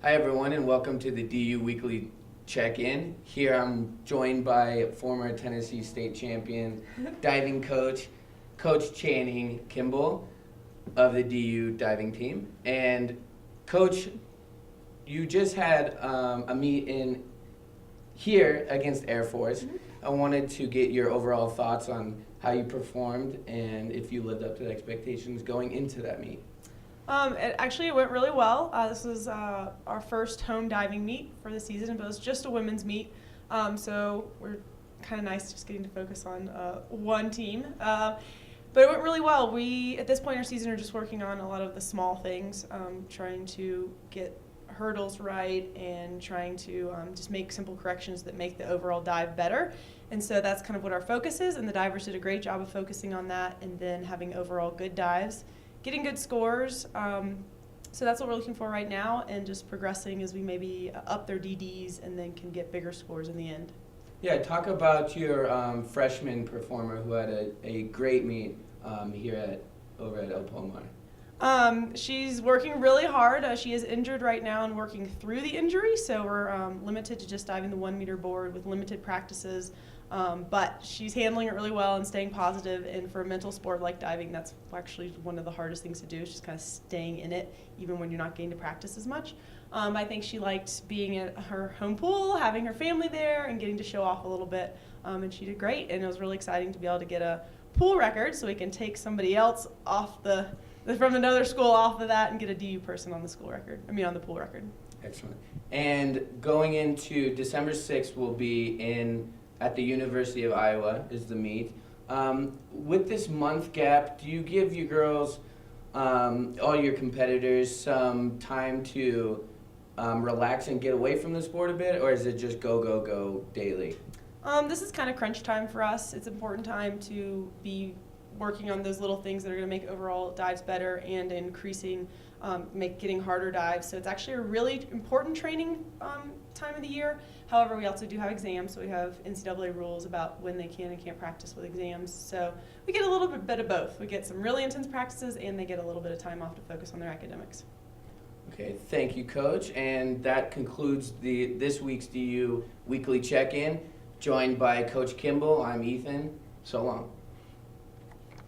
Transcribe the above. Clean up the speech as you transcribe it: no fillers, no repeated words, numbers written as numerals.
Hi everyone and welcome to the DU Weekly Check-In. Here I'm joined by former Tennessee State champion diving coach, Coach Channing Kimball of the DU diving team. And Coach, you just had a meet in here against Air Force. I wanted to get your overall thoughts on how you performed and if you lived up to the expectations going into that meet. It went really well. This was our first home diving meet for the season, but it was just a women's meet. So we're kind of nice just getting to focus on one team. But it went really well. We, at this point in our season, are just working on a lot of the small things, trying to get hurdles right and trying to just make simple corrections that make the overall dive better. And so that's kind of what our focus is, and the divers did a great job of focusing on that and then having overall good dives. Getting good scores, so that's what we're looking for right now, and just progressing as we maybe up their DDs and then can get bigger scores in the end. Yeah, talk about your freshman performer who had a great meet here over at El Palmar. She's working really hard. She is injured right now and working through the injury, so we're limited to just diving the 1 meter board with limited practices. But she's handling it really well and staying positive, and for a mental sport like diving, that's actually one of the hardest things to do, is just kind of staying in it even when you're not getting to practice as much. I think she liked being at her home pool, having her family there, and getting to show off a little bit, and she did great, and it was really exciting to be able to get a pool record so we can take somebody else off from another school off of that and get a DU person on the on the pool record. Excellent. And going into December 6th, we'll be at the University of Iowa is the meet. With this month gap, do you give you girls, all your competitors, some time to relax and get away from the sport a bit, or is it just go, go, go daily? This is kind of crunch time for us. It's important time to be working on those little things that are going to make overall dives better and increasing, getting harder dives. So it's actually a really important training time of the year. However, we also do have exams, so we have NCAA rules about when they can and can't practice with exams. So we get a little bit of both. We get some really intense practices, and they get a little bit of time off to focus on their academics. Okay, thank you, Coach. And that concludes this week's DU Weekly Check-In. Joined by Coach Kimball, I'm Ethan. So long.